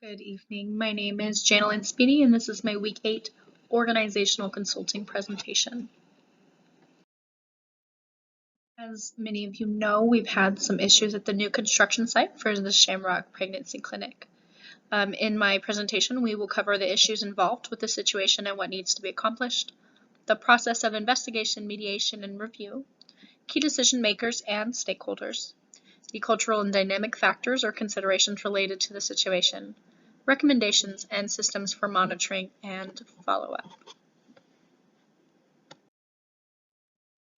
Good evening. My name is J.Speedy, and this is my Week 8 Organizational Consulting presentation. As many of you know, we've had some issues at the new construction site for the Shamrock Pregnancy Clinic. In my presentation, we will cover the issues involved with the situation and what needs to be accomplished, the process of investigation, mediation, and review, key decision makers and stakeholders, the cultural and dynamic factors or considerations related to the situation, recommendations and systems for monitoring and follow-up.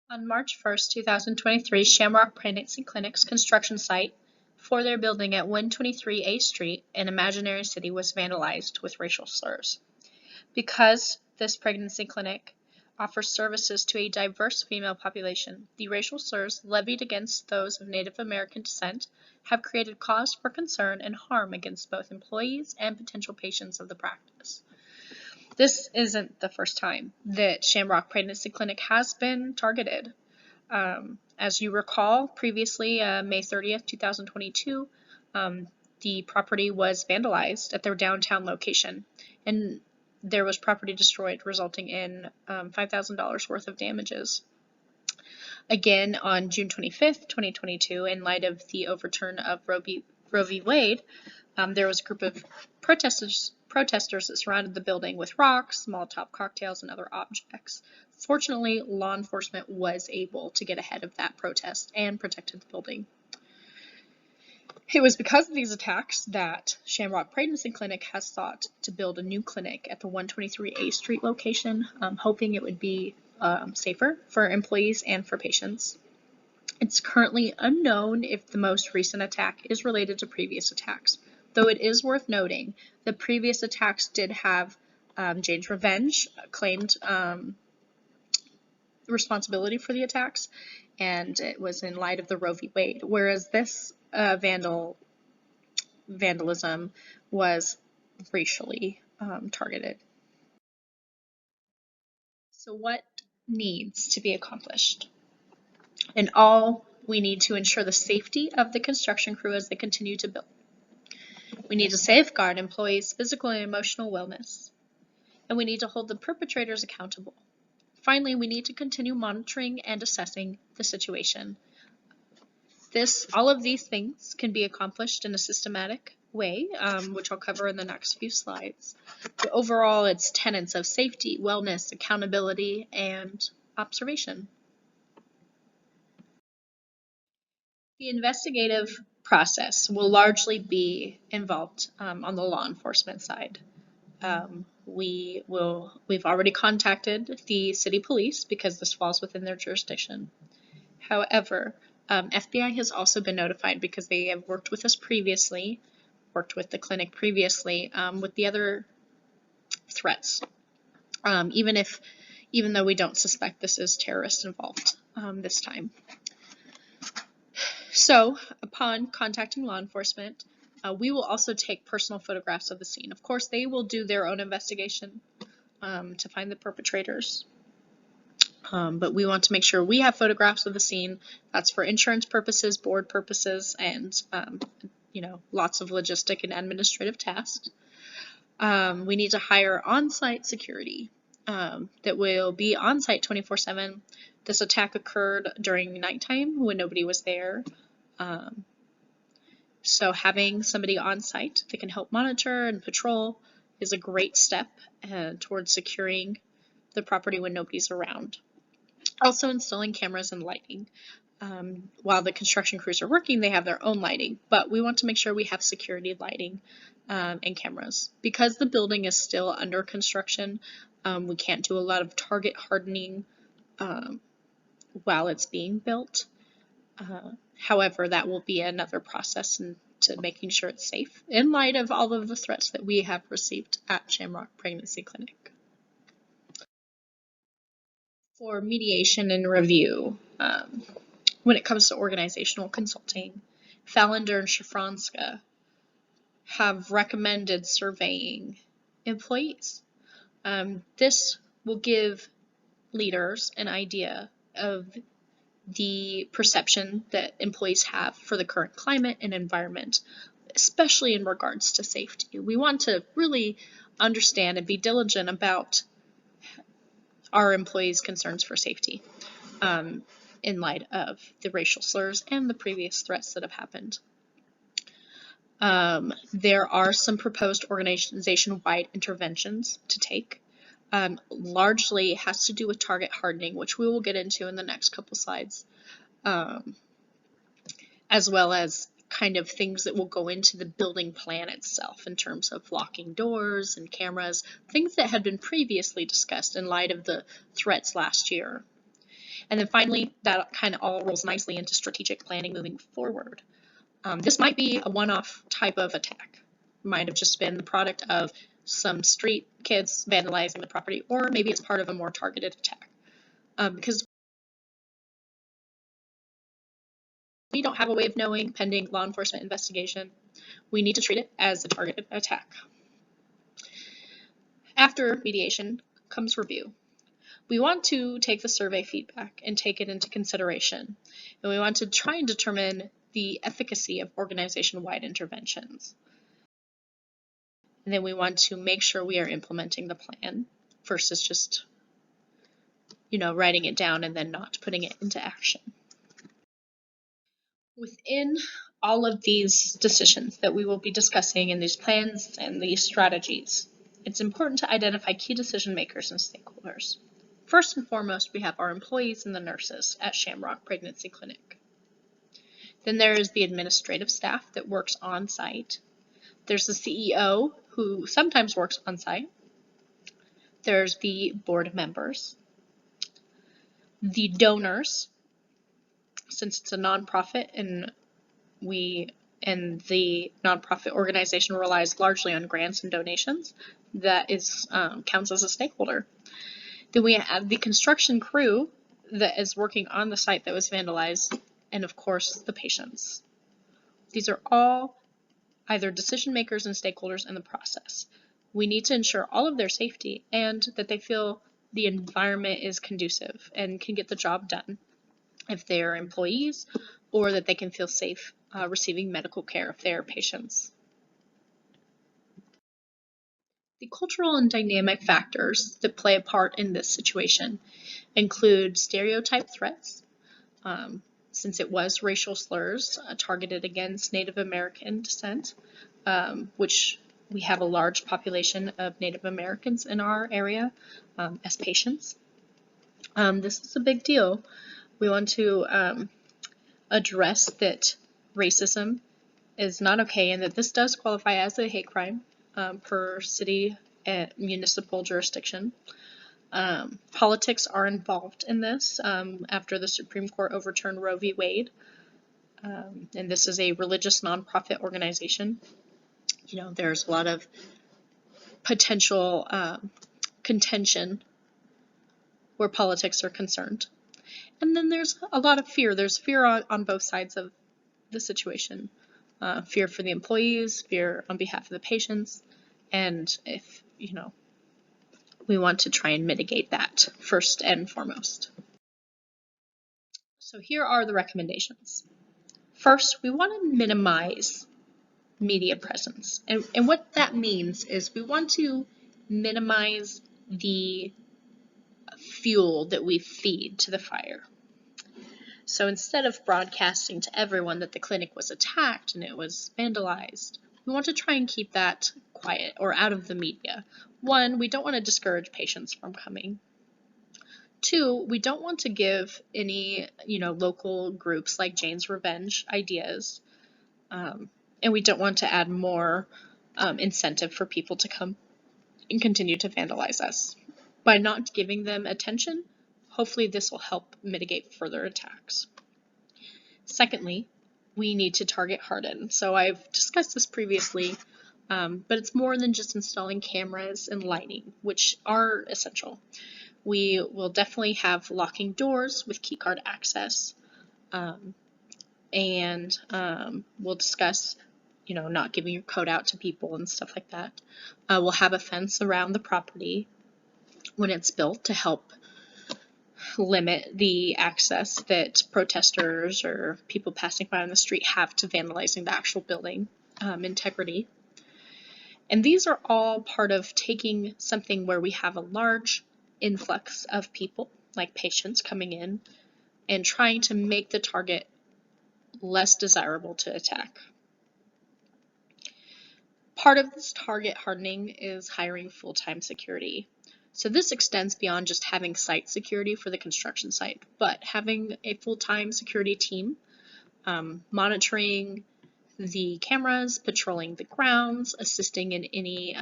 On March 1st, 2023, Shamrock Pregnancy Clinic's construction site for their building at 123 A Street in Imaginary City was vandalized with racial slurs. Because this pregnancy clinic offers services to a diverse female population, the racial slurs levied against those of Native American descent have created cause for concern and harm against both employees and potential patients of the practice. This isn't the first time that Shamrock Pregnancy Clinic has been targeted. As you recall, previously, May 30th, 2022, the property was vandalized at their downtown location, and there was property destroyed, resulting in $5,000 worth of damages. Again, on June 25th, 2022, in light of the overturn of Roe v. Wade, there was a group of protesters that surrounded the building with rocks, Molotov cocktails, and other objects. Fortunately, law enforcement was able to get ahead of that protest and protected the building. It was because of these attacks that Shamrock Pregnancy Clinic has sought to build a new clinic at the 123 A Street location, hoping it would be safer for employees and for patients. It's currently unknown if the most recent attack is related to previous attacks, though it is worth noting the previous attacks did have Jane's Revenge claimed responsibility for the attacks, and it was in light of the Roe v. Wade, whereas this vandalism was racially targeted. So what needs to be accomplished? In all, we need to ensure the safety of the construction crew as they continue to build. We need to safeguard employees' physical and emotional wellness, and we need to hold the perpetrators accountable. Finally, we need to continue monitoring and assessing the situation. All of these things can be accomplished in a systematic way, which I'll cover in the next few slides. But overall, it's tenets of safety, wellness, accountability, and observation. The investigative process will largely be involved on the law enforcement side. We've already contacted the city police because this falls within their jurisdiction. However, FBI has also been notified because they have worked with us previously, worked with the clinic previously with the other threats, even though we don't suspect this is terrorist involved this time. So, upon contacting law enforcement, we will also take personal photographs of the scene. Of course, they will do their own investigation to find the perpetrators. But we want to make sure we have photographs of the scene. That's for insurance purposes, board purposes, and lots of logistic and administrative tasks. We need to hire on-site security that will be on-site 24/7. This attack occurred during nighttime when nobody was there. So having somebody on site that can help monitor and patrol is a great step towards securing the property when nobody's around. Also installing cameras and lighting. While the construction crews are working, they have their own lighting, but we want to make sure we have security lighting and cameras. Because the building is still under construction, we can't do a lot of target hardening while it's being built. However, that will be another process into making sure it's safe in light of all of the threats that we have received at Shamrock Pregnancy Clinic. For mediation and review, when it comes to organizational consulting, Fallender and Shafranska have recommended surveying employees. This will give leaders an idea of the perception that employees have for the current climate and environment. especially in regards to safety. We want to really understand and be diligent about our employees' concerns for safety in light of the racial slurs and the previous threats that have happened. There are some proposed organization-wide interventions to take. Largely has to do with target hardening, which we will get into in the next couple slides, as well as kind of things that will go into the building plan itself in terms of locking doors and cameras, things that had been previously discussed in light of the threats last year. And then finally, that kind of all rolls nicely into strategic planning moving forward. This might be a one-off type of attack. Might have just been the product of some street kids vandalizing the property, or maybe it's part of a more targeted attack. Because we don't have a way of knowing pending law enforcement investigation, we need to treat it as a targeted attack. After mediation comes review. We want to take the survey feedback and take it into consideration, and we want to try and determine the efficacy of organization-wide interventions. And then we want to make sure we are implementing the plan versus just, writing it down and then not putting it into action. Within all of these decisions that we will be discussing in these plans and these strategies, it's important to identify key decision makers and stakeholders. First and foremost, we have our employees and the nurses at Shamrock Pregnancy Clinic. Then there is the administrative staff that works on site. There's the CEO who sometimes works on site. There's the board members, the donors, since it's a nonprofit and the nonprofit organization relies largely on grants and donations, that is counts as a stakeholder. Then we have the construction crew that is working on the site that was vandalized, and of course the patients. These are all either decision makers and stakeholders in the process. We need to ensure all of their safety and that they feel the environment is conducive and can get the job done if they are employees, or that they can feel safe receiving medical care if they are patients. The cultural and dynamic factors that play a part in this situation include stereotype threats, since it was racial slurs targeted against Native American descent, which we have a large population of Native Americans in our area as patients. This is a big deal. We want to address that racism is not okay and that this does qualify as a hate crime per city and municipal jurisdiction. Politics are involved in this after the Supreme Court overturned Roe v. Wade, and this is a religious nonprofit organization. There's a lot of potential contention where politics are concerned. And then there's a lot of fear. There's fear on both sides of the situation. Fear for the employees, fear on behalf of the patients, and if, we want to try and mitigate that first and foremost. So here are the recommendations. First, we want to minimize media presence. And what that means is we want to minimize the fuel that we feed to the fire. So instead of broadcasting to everyone that the clinic was attacked and it was vandalized, we want to try and keep that quiet or out of the media. One, we don't want to discourage patients from coming. Two, we don't want to give any, local groups like Jane's Revenge ideas. And we don't want to add more incentive for people to come and continue to vandalize us. By not giving them attention, hopefully this will help mitigate further attacks. Secondly, we need to target harden. So I've discussed this previously, but it's more than just installing cameras and lighting, which are essential. We will definitely have locking doors with keycard access, and we'll discuss, not giving your code out to people and stuff like that. We'll have a fence around the property when it's built to help limit the access that protesters or people passing by on the street have to vandalizing the actual building. integrity. And these are all part of taking something where we have a large influx of people, like patients coming in, and trying to make the target less desirable to attack. Part of this target hardening is hiring full-time security. So this extends beyond just having site security for the construction site, but having a full-time security team monitoring the cameras, patrolling the grounds, assisting in any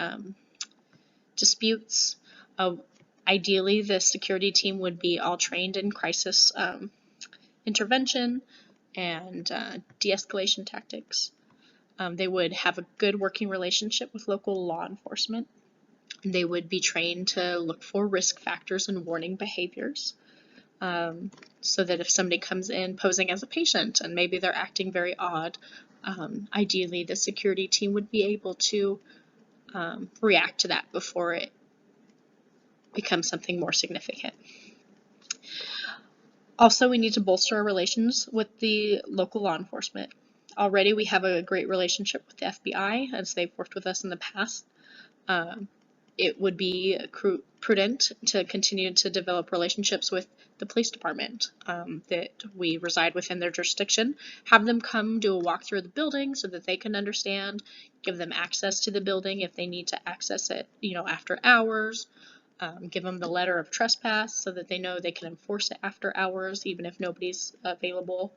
disputes. Ideally, the security team would be all trained in crisis intervention and de-escalation tactics. They would have a good working relationship with local law enforcement. They would be trained to look for risk factors and warning behaviors. So that if somebody comes in posing as a patient and maybe they're acting very odd, ideally the security team would be able to react to that before it becomes something more significant. Also, we need to bolster our relations with the local law enforcement. Already we have a great relationship with the FBI as they've worked with us in the past. It would be prudent to continue to develop relationships with the police department that we reside within their jurisdiction. Have them come do a walk through the building so that they can understand, give them access to the building if they need to access it, after hours. Give them the letter of trespass so that they know they can enforce it after hours, even if nobody's available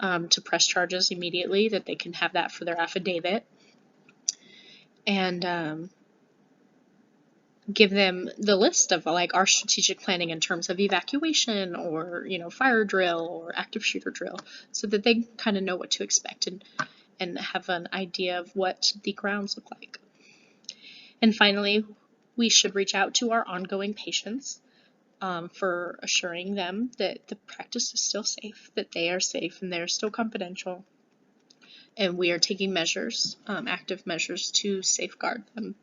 to press charges immediately, that they can have that for their affidavit. And give them the list of like our strategic planning in terms of evacuation or fire drill or active shooter drill, so that they kind of know what to expect and have an idea of what the grounds look like. And finally, we should reach out to our ongoing patients for assuring them that the practice is still safe, that they are safe and they're still confidential, and we are taking measures, active measures to safeguard them.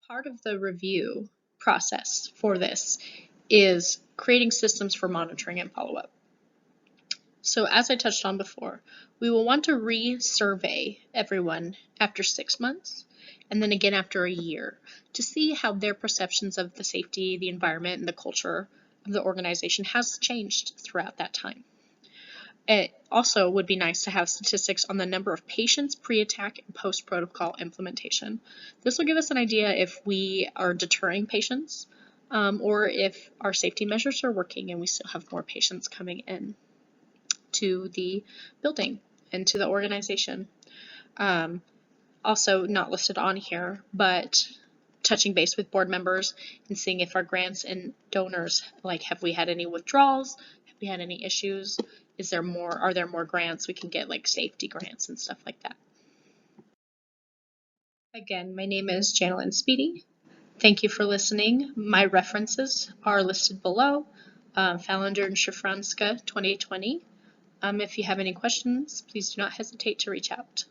Part of the review process for this is creating systems for monitoring and follow-up. So as I touched on before, we will want to re-survey everyone after 6 months and then again after a year to see how their perceptions of the safety, the environment, and the culture of the organization has changed throughout that time. It also would be nice to have statistics on the number of patients pre-attack and post-protocol implementation. This will give us an idea if we are deterring patients or if our safety measures are working and we still have more patients coming in to the building and to the organization. Also not listed on here, but touching base with board members and seeing if our grants and donors, like have we had any withdrawals, have we had any issues, are there more grants we can get, like safety grants and stuff like that. Again, my name is J.Speedy. Thank you for listening. My references are listed below, Fallender and Shafranska 2020. If you have any questions, please do not hesitate to reach out.